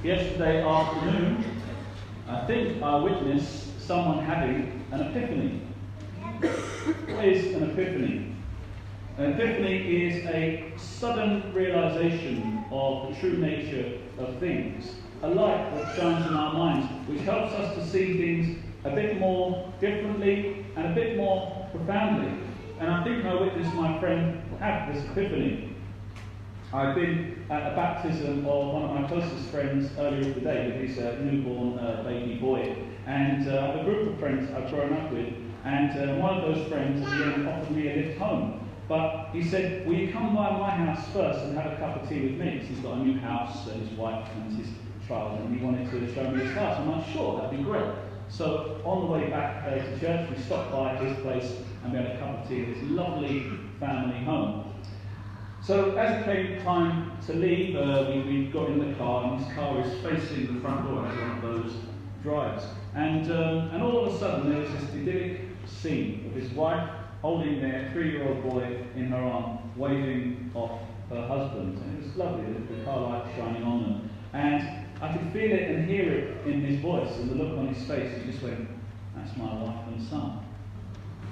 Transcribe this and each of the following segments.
Yesterday afternoon, I think I witnessed someone having an epiphany. What is an epiphany? An epiphany is a sudden realization of the true nature of things. A light that shines in our minds, which helps us to see things a bit more differently and a bit more profoundly. And I think I witnessed my friend have this epiphany. I've been at a baptism of one of my closest friends earlier today with his newborn baby boy. And a group of friends I've grown up with, and one of those friends at the end offered me a lift home. But he said, will you come by my house first and have a cup of tea with me? Because he's got a new house, and his wife and his child, and he wanted to show me his house. I'm like, sure, that'd be great. So on the way back to church, we stopped by his place and we had a cup of tea at his lovely family home. So as it came time to leave, we got in the car, and his car is facing the front door. It's one of those drives. And all of a sudden there was this idyllic scene of his wife holding their 3-year-old boy in her arm, waving off her husband. And it was lovely, the car light shining on them. And I could feel it and hear it in his voice and the look on his face. He just went, that's my wife and son.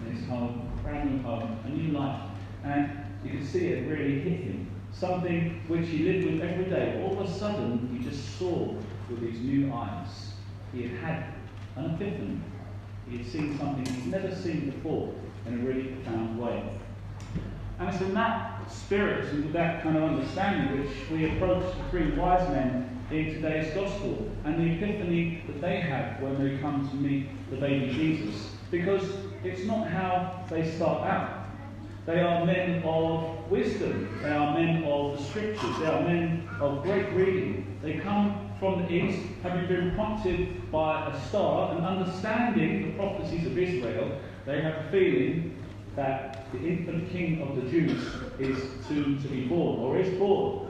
And his home, brand new home, a new life. And you could see it really hit him. Something which he lived with every day. All of a sudden, he just saw with his new eyes. He had had an epiphany. He had seen something he'd never seen before in a really profound way. And it's in that spirit and with that kind of understanding which we approach the 3 wise men in today's gospel and the epiphany that they have when they come to meet the baby Jesus. Because it's not how they start out. They are men of wisdom. They are men of the scriptures. They are men of great reading. They come from the east, having been prompted by a star and understanding the prophecies of Israel. They have a feeling that the infant king of the Jews is soon to be born, or is born.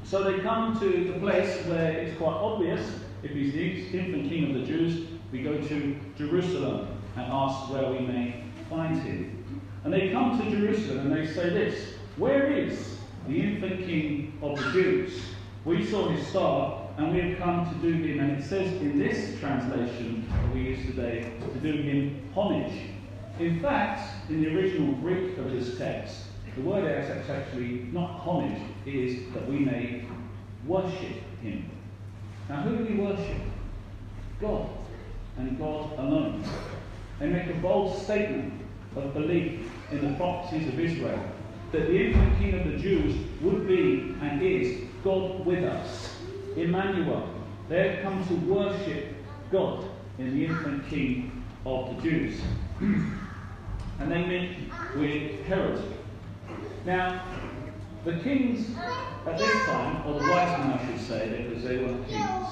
So they come to the place where it's quite obvious, if he's the infant king of the Jews, we go to Jerusalem and ask where we may find him. And they come to Jerusalem and they say this, where is the infant king of the Jews? We saw his star and we have come to do him, and it says in this translation that we use today, to do him homage. In fact, in the original Greek of this text, the word is actually not homage, it is that we may worship him. Now who do we worship? God, and God alone. They make a bold statement of belief in the prophecies of Israel, that the infant king of the Jews would be and is God with us, Emmanuel. They have come to worship God in the infant king of the Jews. And they meet with Herod. Now, the kings at this time, or the wise men I should say, because they weren't kings,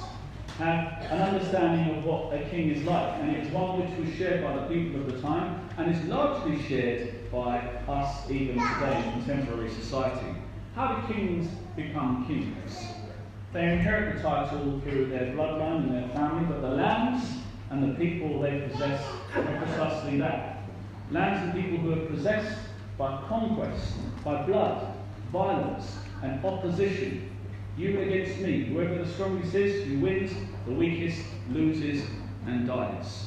have an understanding of what a king is like, and it's one which was shared by the people of the time, and is largely shared by us even today in contemporary society. How do kings become kings? They inherit the title through their bloodline and their family, but the lands and the people they possess are precisely that. Lands and people who are possessed by conquest, by blood, violence, and opposition. You against me. Whoever the strongest is, who wins, the weakest loses and dies.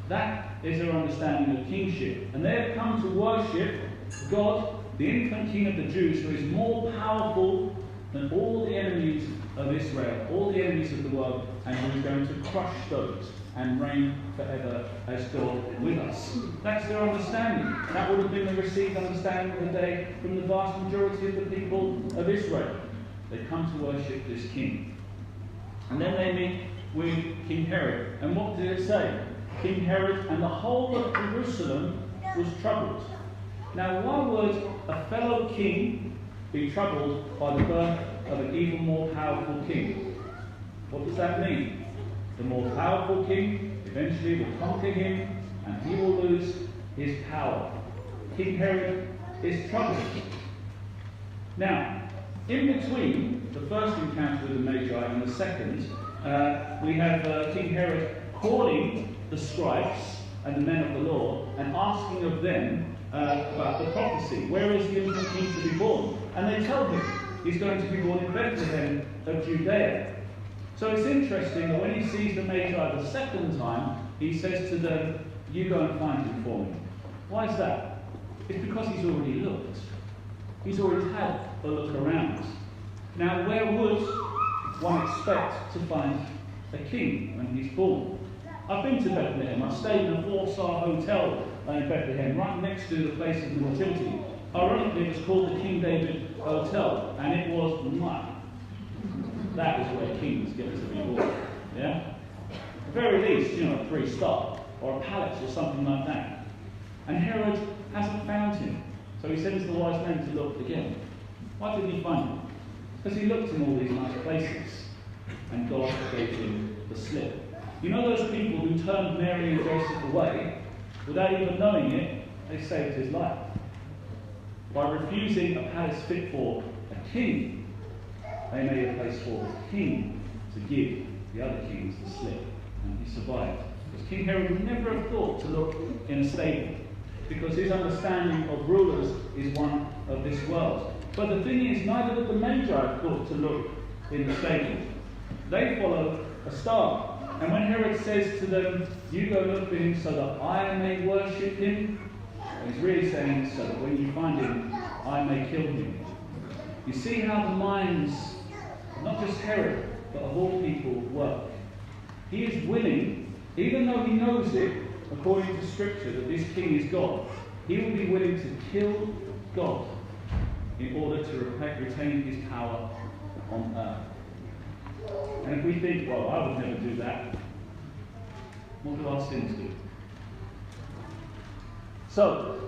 That is their understanding of kingship. And they have come to worship God, the infant king of the Jews, who is more powerful than all the enemies of Israel, all the enemies of the world, and who is going to crush those and reign forever as God with us. That's their understanding. That would have been the received understanding of the day from the vast majority of the people of Israel. They come to worship this king. And then they meet with King Herod. And what did it say? King Herod and the whole of Jerusalem was troubled. Now, why would a fellow king be troubled by the birth of an even more powerful king? What does that mean? The more powerful king eventually will conquer him, and he will lose his power. King Herod is troubled. Now, in between the first encounter with the Magi and the second, we have King Herod calling the scribes and the men of the law and asking of them about the prophecy. Where is the infant king to be born? And they tell him he's going to be born in Bethlehem of Judea. So it's interesting that when he sees the Magi the second time, he says to them, you go and find him for me. Why is that? It's because he's already looked. He's already had a look around. Now, where would one expect to find a king when he's born? I've been to Bethlehem. I've stayed in a 4-star hotel in Bethlehem, right next to the place of the Nativity. Ironically, it was called the King David Hotel, and it was mwah. That is where kings get to be born. Yeah? At the very least, a 3-star, or a palace, or something like that. And Herod hasn't found him. So he sends the wise men to look again. Why didn't he find him? Because he looked in all these nice places, and God gave him the slip. You know those people who turned Mary and Joseph away, without even knowing it, they saved his life. By refusing a palace fit for a king, they made a place for the king to give the other kings the slip, and he survived. Because King Herod would never have thought to look in a stable, because his understanding of rulers is one of this world. But the thing is, neither did the Magi thought to look in the stable. They followed a star. And when Herod says to them, you go look for him so that I may worship him, he's really saying, so that when you find him, I may kill him. You see how the minds, not just Herod, but of all people work. He is willing, even though he knows it, according to Scripture, that this king is God, he will be willing to kill God in order to retain his power on earth. And if we think, well, I would never do that, what do our sins do? So,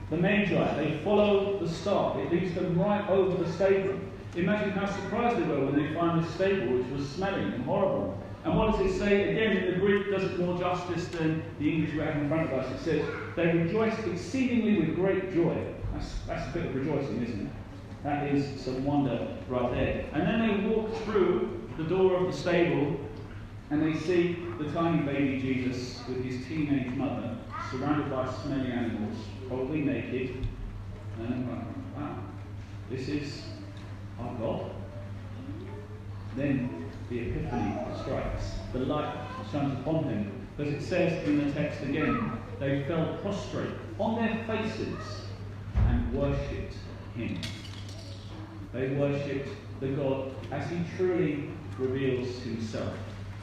the Magi, they follow the star. It leads them right over the stable. Imagine how surprised they were when they find this stable, which was smelling and horrible. And what does it say? Again, in the Greek, does it more justice than the English we have in front of us. It says, they rejoiced exceedingly with great joy. That's a bit of rejoicing, isn't it? That is some wonder right there. And then they walk through the door of the stable, and they see the tiny baby Jesus with his teenage mother, surrounded by smelly animals, probably naked. And I'm like, wow, this is our God. Then the epiphany strikes. The light shines upon him. Because it says in the text again, they fell prostrate on their faces and worshipped him. They worshipped the God as he truly reveals himself.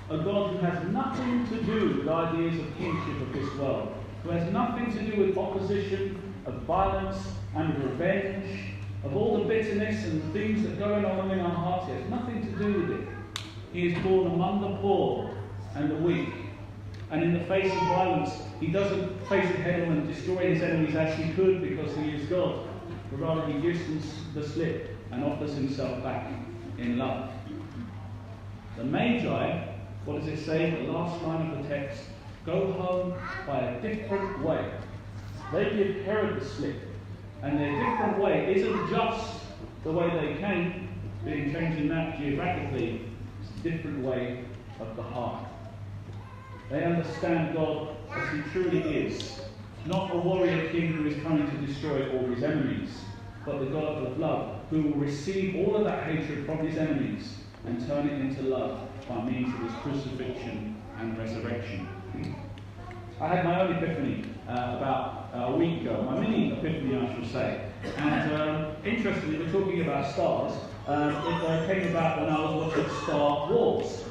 A God who has nothing to do with ideas of kingship of this world, who has nothing to do with opposition, of violence and of revenge, of all the bitterness and things that go on in our hearts. He has nothing to do with it. He is born among the poor and the weak. And in the face of violence, he doesn't face it head on and destroy his enemies as he could because he is God. But rather he gives them the slip and offers himself back in love. The Magi, what does it say? The last line of the text, go home by a different way. They give Herod the slip. And their different way isn't just the way they came, being changed in that geographically. It's a different way of the heart. They understand God as he truly is. Not a warrior king who is coming to destroy all his enemies, but the God of love who will receive all of that hatred from his enemies and turn it into love by means of his crucifixion and resurrection. I had my own epiphany about a week ago, my mini epiphany I should say. And interestingly, we're talking about stars. It came about when I was watching Star Wars.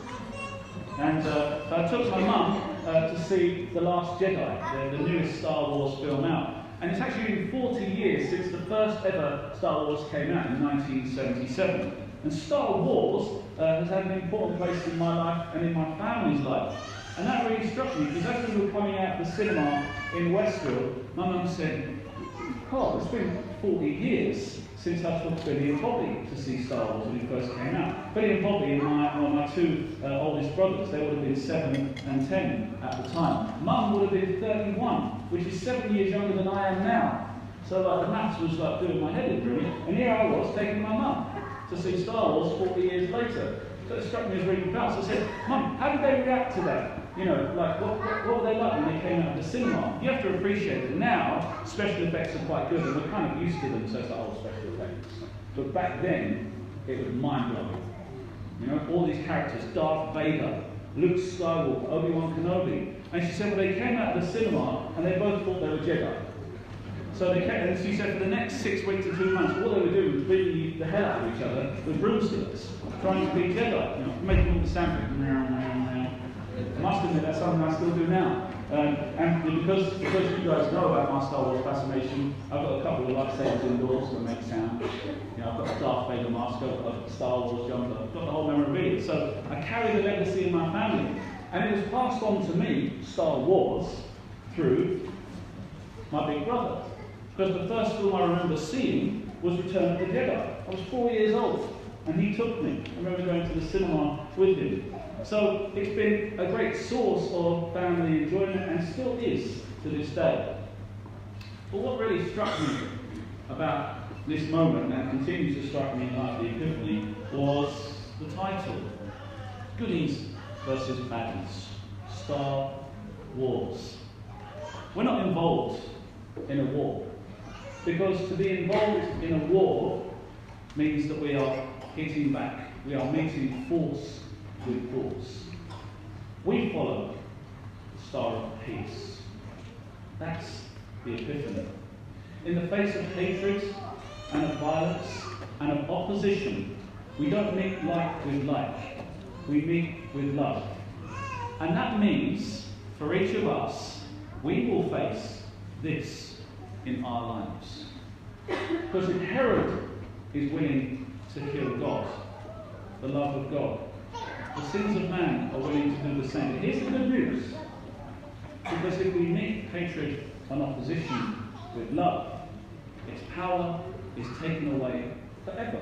And I took my mum to see The Last Jedi, the newest Star Wars film out. And it's actually been 40 years since the first ever Star Wars came out in 1977. And Star Wars has had an important place in my life and in my family's life. And that really struck me, because as we were coming out of the cinema in Westfield, my mum said, God, it's been 40 years since I took Billy and Bobby to see Star Wars when it first came out. Billy and Bobby and my two oldest brothers, they would have been 7 and 10 at the time. Mum would have been 31, which is 7 years younger than I am now. So the maths was doing my head in really. And here I was taking my mum to see Star Wars 40 years later. So it struck me as really proud. So I said, Mum, how did they react to that? You know, like, what were they like when they came out of the cinema? You have to appreciate that now, special effects are quite good, and we're kind of used to them, so it's like, oh, special effects. But back then, it was mind-blowing. You know, all these characters, Darth Vader, Luke Skywalker, Obi-Wan Kenobi. And she said, well, they came out of the cinema and they both thought they were Jedi. So they came, and she said for the next 6 weeks to 2 months, all they were doing was beating the hell out of each other with broomsticks, trying to be Jedi, you know, making all the sound. I must admit that's something I still do now. And because you guys know about my Star Wars fascination, I've got a couple of lightsabers indoors that make sound. You know, I've got a Darth Vader mask, I've got a Star Wars jumper, I've got the whole memorabilia. So I carry the legacy in my family. And it was passed on to me, Star Wars, through my big brother. Because the first film I remember seeing was Return of the Jedi. I was 4 years old, and he took me. I remember going to the cinema with him. So it's been a great source of family enjoyment, and still is to this day. But what really struck me about this moment, and continues to strike me like the Epiphany, was the title. Goodies versus baddies. Star Wars. We're not involved in a war. Because to be involved in a war means that we are hitting back. We are meeting force with force. We follow the star of peace. That's the Epiphany. In the face of hatred and of violence and of opposition, we don't meet like with like. We meet with love. And that means, for each of us, we will face this in our lives. Because if Herod is willing to kill God, the love of God, the sins of man are willing to do the same. But here's the good news. Because if we meet hatred and opposition with love, its power is taken away forever.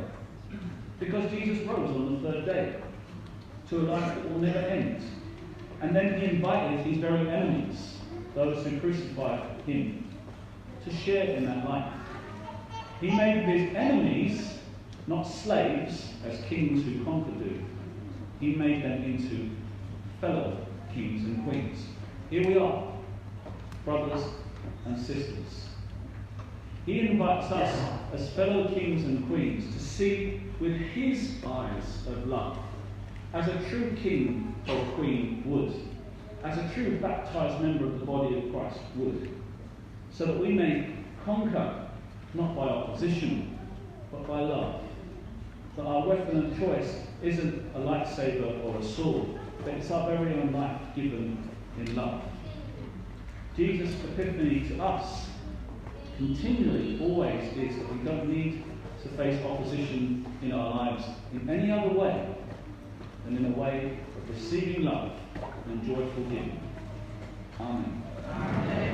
Because Jesus rose on the third day to a life that will never end. And then he invited his very enemies, those who crucified him, to share in that life. He made his enemies not slaves, as kings who conquer do. He made them into fellow kings and queens. Here we are, brothers and sisters. He invites us as fellow kings and queens to see with his eyes of love, as a true king or queen would, as a true baptized member of the body of Christ would, so that we may conquer not by opposition, but by love. That our weapon of choice isn't a lightsaber or a sword, but it's our very own life given in love. Jesus' epiphany to us continually, always is that we don't need to face opposition in our lives in any other way than in a way of receiving love and joyful giving. Amen. Amen.